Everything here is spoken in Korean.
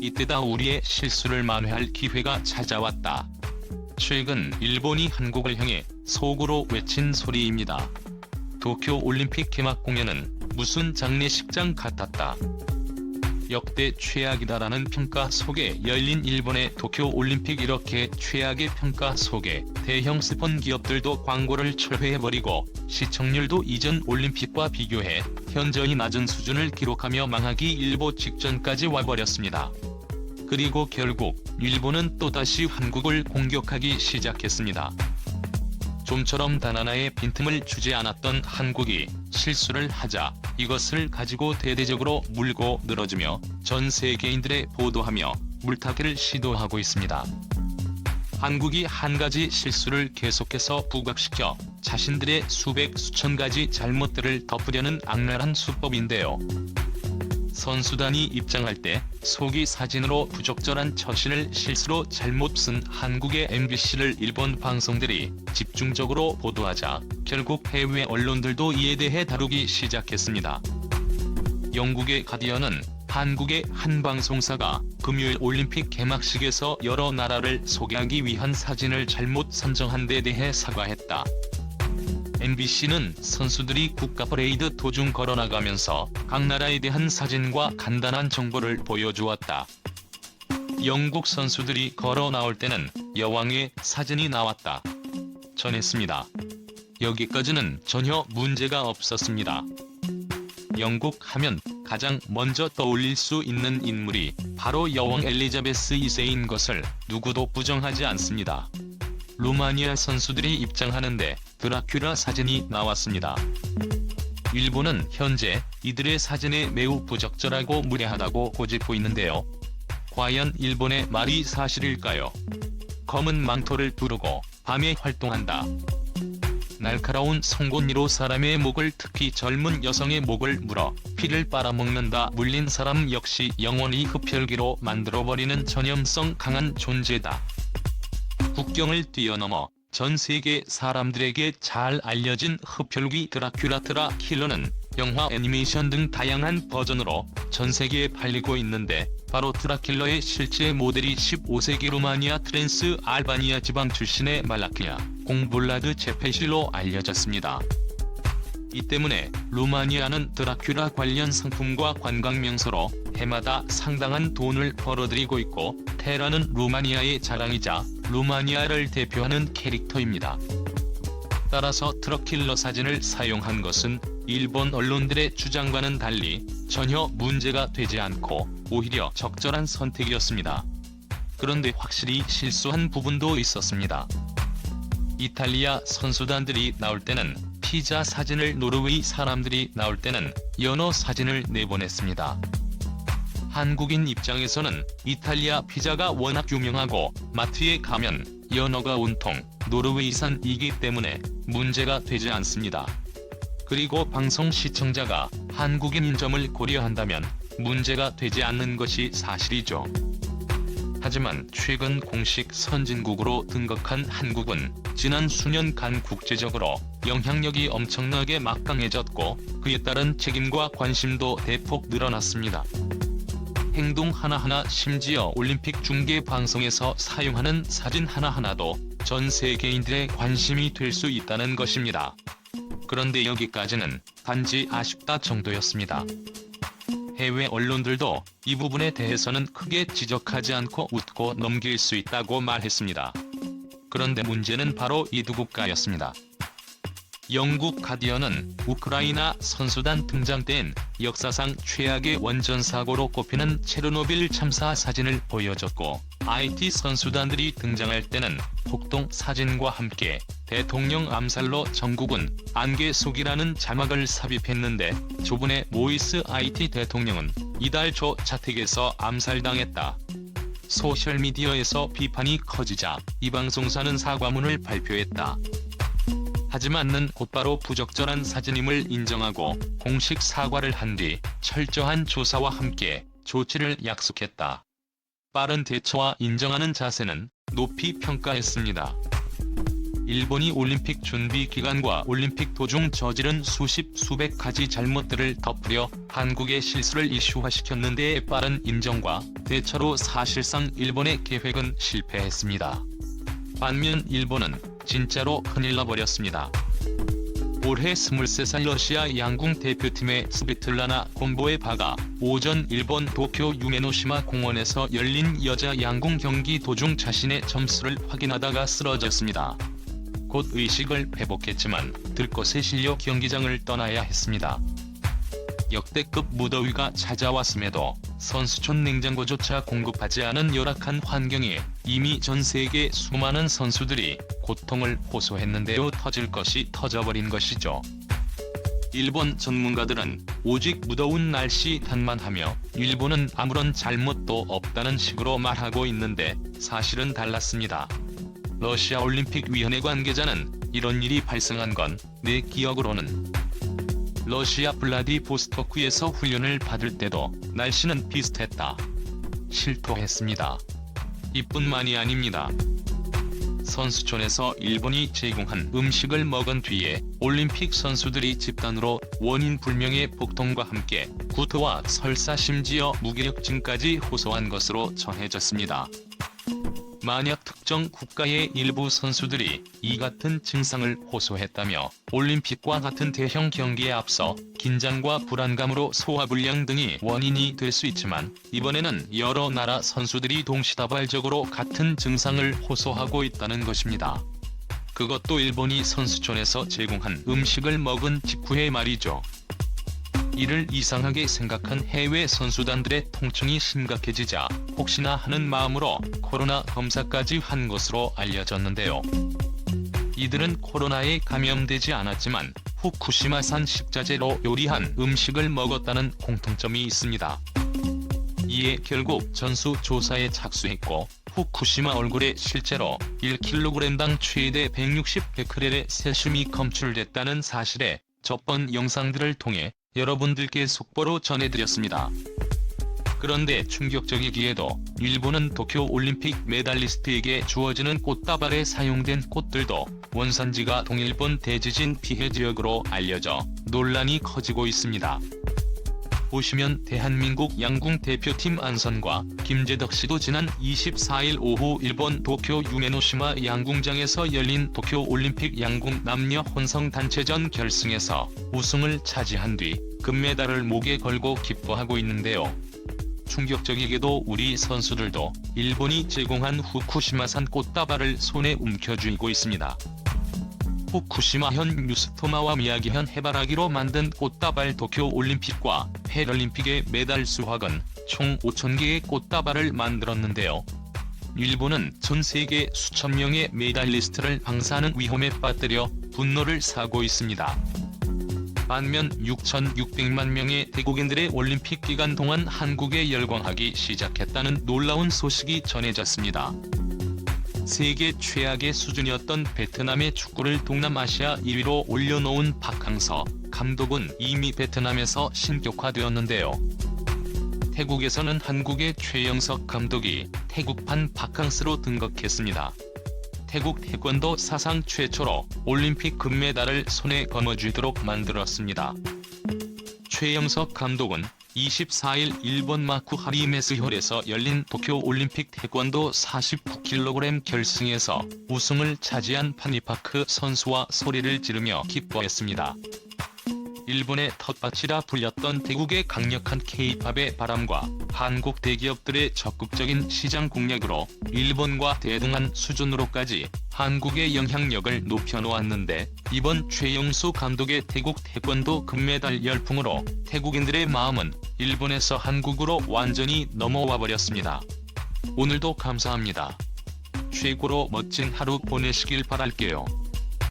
이때다 우리의 실수를 만회할 기회가 찾아왔다. 최근 일본이 한국을 향해 속으로 외친 소리입니다. 도쿄올림픽 개막 공연은 무슨 장례식장 같았다. 역대 최악이다라는 평가 속에 열린 일본의 도쿄올림픽. 이렇게 최악의 평가 속에 대형 스폰 기업들도 광고를 철회해버리고 시청률도 이전 올림픽과 비교해 현저히 낮은 수준을 기록하며 망하기 일보 직전까지 와버렸습니다. 그리고 결국 일본은 또다시 한국을 공격하기 시작했습니다. 좀처럼 단 하나의 빈틈을 주지 않았던 한국이 실수를 하자 이것을 가지고 대대적으로 물고 늘어지며 전 세계인들의 보도하며 물타기를 시도하고 있습니다. 한국이 한 가지 실수를 계속해서 부각시켜 자신들의 수백 수천 가지 잘못들을 덮으려는 악랄한 수법인데요. 선수단이 입장할 때 속이 사진으로 부적절한 처신을 실수로 잘못 쓴 한국의 MBC를 일본 방송들이 집중적으로 보도하자 결국 해외 언론들도 이에 대해 다루기 시작했습니다. 영국의 가디언은 한국의 한 방송사가 금요일 올림픽 개막식에서 여러 나라를 소개하기 위한 사진을 잘못 선정한 데 대해 사과했다. MBC는 선수들이 국가 퍼레이드 도중 걸어나가면서 각 나라에 대한 사진과 간단한 정보를 보여주었다. 영국 선수들이 걸어 나올 때는 여왕의 사진이 나왔다. 전했습니다. 여기까지는 전혀 문제가 없었습니다. 영국 하면 가장 먼저 떠올릴 수 있는 인물이 바로 여왕 엘리자베스 2세인 것을 누구도 부정하지 않습니다. 루마니아 선수들이 입장하는데 드라큘라 사진이 나왔습니다. 일본은 현재 이들의 사진에 매우 부적절하고 무례하다고 고집고 있는데요. 과연 일본의 말이 사실일까요? 검은 망토를 두르고 밤에 활동한다. 날카로운 송곳니로 사람의 목을, 특히 젊은 여성의 목을 물어 피를 빨아먹는다. 물린 사람 역시 영원히 흡혈귀로 만들어버리는 전염성 강한 존재다. 국경을 뛰어넘어 전 세계 사람들에게 잘 알려진 흡혈귀 드라큘라 킬러는 영화, 애니메이션 등 다양한 버전으로 전 세계에 팔리고 있는데 바로 드라큘러의 실제 모델이 15세기 루마니아 트랜스 알바니아 지방 출신의 말라키아 공볼라드 제페실로 알려졌습니다. 이 때문에 루마니아는 드라큘라 관련 상품과 관광 명소로 해마다 상당한 돈을 벌어들이고 있고 테라는 루마니아의 자랑이자 루마니아를 대표하는 캐릭터입니다. 따라서 드라큘러 사진을 사용한 것은 일본 언론들의 주장과는 달리 전혀 문제가 되지 않고 오히려 적절한 선택이었습니다. 그런데 확실히 실수한 부분도 있었습니다. 이탈리아 선수단들이 나올 때는 피자 사진을, 노르웨이 사람들이 나올 때는 연어 사진을 내보냈습니다. 한국인 입장에서는 이탈리아 피자가 워낙 유명하고 마트에 가면 연어가 온통 노르웨이산이기 때문에 문제가 되지 않습니다. 그리고 방송 시청자가 한국인인 점을 고려한다면 문제가 되지 않는 것이 사실이죠. 하지만 최근 공식 선진국으로 등극한 한국은 지난 수년간 국제적으로 영향력이 엄청나게 막강해졌고 그에 따른 책임과 관심도 대폭 늘어났습니다. 행동 하나하나, 심지어 올림픽 중계 방송에서 사용하는 사진 하나하나도 전 세계인들의 관심이 될 수 있다는 것입니다. 그런데 여기까지는 단지 아쉽다 정도였습니다. 해외 언론들도 이 부분에 대해서는 크게 지적하지 않고 웃고 넘길 수 있다고 말했습니다. 그런데 문제는 바로 이 두 국가였습니다. 영국 가디언은 우크라이나 선수단 등장 때엔 역사상 최악의 원전사고로 꼽히는 체르노빌 참사 사진을 보여줬고, IT 선수단들이 등장할 때는 폭동 사진과 함께 대통령 암살로 전국은 안개 속이라는 자막을 삽입했는데 조분의 모이스 IT 대통령은 이달 초 자택에서 암살당했다. 소셜미디어에서 비판이 커지자 이 방송사는 사과문을 발표했다. 하지만는 곧바로 부적절한 사진임을 인정하고 공식 사과를 한 뒤 철저한 조사와 함께 조치를 약속했다. 빠른 대처와 인정하는 자세는 높이 평가했습니다. 일본이 올림픽 준비 기간과 올림픽 도중 저지른 수백 가지 잘못들을 덮으려 한국의 실수를 이슈화시켰는데 빠른 인정과 대처로 사실상 일본의 계획은 실패했습니다. 반면 일본은 진짜로 큰일 나버렸습니다. 올해 23살 러시아 양궁 대표팀의 스비틀라나 곤보에바가 오전 일본 도쿄 유메노시마 공원에서 열린 여자 양궁 경기 도중 자신의 점수를 확인하다가 쓰러졌습니다. 곧 의식을 회복했지만 들것에 실려 경기장을 떠나야 했습니다. 역대급 무더위가 찾아왔음에도 선수촌 냉장고조차 공급하지 않은 열악한 환경에 이미 전 세계 수많은 선수들이 고통을 호소했는데요. 터질 것이 터져버린 것이죠. 일본 전문가들은 오직 무더운 날씨 탓만 하며 일본은 아무런 잘못도 없다는 식으로 말하고 있는데 사실은 달랐습니다. 러시아 올림픽위원회 관계자는 이런 일이 발생한 건 내 기억으로는 러시아 블라디보스토크에서 훈련을 받을 때도 날씨는 비슷했다. 실토했습니다. 이뿐만이 아닙니다. 선수촌에서 일본이 제공한 음식을 먹은 뒤에 올림픽 선수들이 집단으로 원인 불명의 복통과 함께 구토와 설사 심지어 무기력증까지 호소한 것으로 전해졌습니다. 만약 특정 국가의 일부 선수들이 이 같은 증상을 호소했다며 올림픽과 같은 대형 경기에 앞서 긴장과 불안감으로 소화불량 등이 원인이 될 수 있지만 이번에는 여러 나라 선수들이 동시다발적으로 같은 증상을 호소하고 있다는 것입니다. 그것도 일본이 선수촌에서 제공한 음식을 먹은 직후에 말이죠. 이를 이상하게 생각한 해외 선수단들의 통증이 심각해지자 혹시나 하는 마음으로 코로나 검사까지 한 것으로 알려졌는데요. 이들은 코로나에 감염되지 않았지만 후쿠시마산 식자재로 요리한 음식을 먹었다는 공통점이 있습니다. 이에 결국 전수조사에 착수했고 후쿠시마 얼굴에 실제로 1kg당 최대 160베크렐의 세슘이 검출됐다는 사실에 접번 영상들을 통해 여러분들께 속보로 전해드렸습니다. 그런데 충격적이기에도 일본은 도쿄올림픽 메달리스트에게 주어지는 꽃다발에 사용된 꽃들도 원산지가 동일본 대지진 피해 지역으로 알려져 논란이 커지고 있습니다. 보시면 대한민국 양궁 대표팀 안선과 김재덕 씨도 지난 24일 오후 일본 도쿄 유메노시마 양궁장에서 열린 도쿄올림픽 양궁 남녀 혼성 단체전 결승에서 우승을 차지한 뒤 금메달을 목에 걸고 기뻐하고 있는데요. 충격적이게도 우리 선수들도 일본이 제공한 후쿠시마산 꽃다발을 손에 움켜쥐고 있습니다. 후쿠시마현 뉴스토마와 미야기현 해바라기로 만든 꽃다발 도쿄올림픽과 패럴림픽의 메달 수확은 총 5,000개의 꽃다발을 만들었는데요. 일본은 전 세계 수천 명의 메달리스트를 방사능 위험에 빠뜨려 분노를 사고 있습니다. 반면 6,600만 명의 대국인들의 올림픽 기간 동안 한국에 열광하기 시작했다는 놀라운 소식이 전해졌습니다. 세계 최악의 수준이었던 베트남의 축구를 동남아시아 1위로 올려놓은 박항서 감독은 이미 베트남에서 신격화되었는데요. 태국에서는 한국의 최영석 감독이 태국판 바캉스로 등극했습니다. 태국 태권도 사상 최초로 올림픽 금메달을 손에 거머쥐도록 만들었습니다. 최영석 감독은 24일 일본 마쿠하리메스현에서 열린 도쿄올림픽 태권도 49kg 결승에서 우승을 차지한 파니파크 선수와 소리를 지르며 기뻐했습니다. 일본의 텃밭이라 불렸던 태국의 강력한 K-팝의 바람과 한국 대기업들의 적극적인 시장 공략으로 일본과 대등한 수준으로까지 한국의 영향력을 높여놓았는데 이번 최영수 감독의 태국 태권도 금메달 열풍으로 태국인들의 마음은 일본에서 한국으로 완전히 넘어와 버렸습니다. 오늘도 감사합니다. 최고로 멋진 하루 보내시길 바랄게요.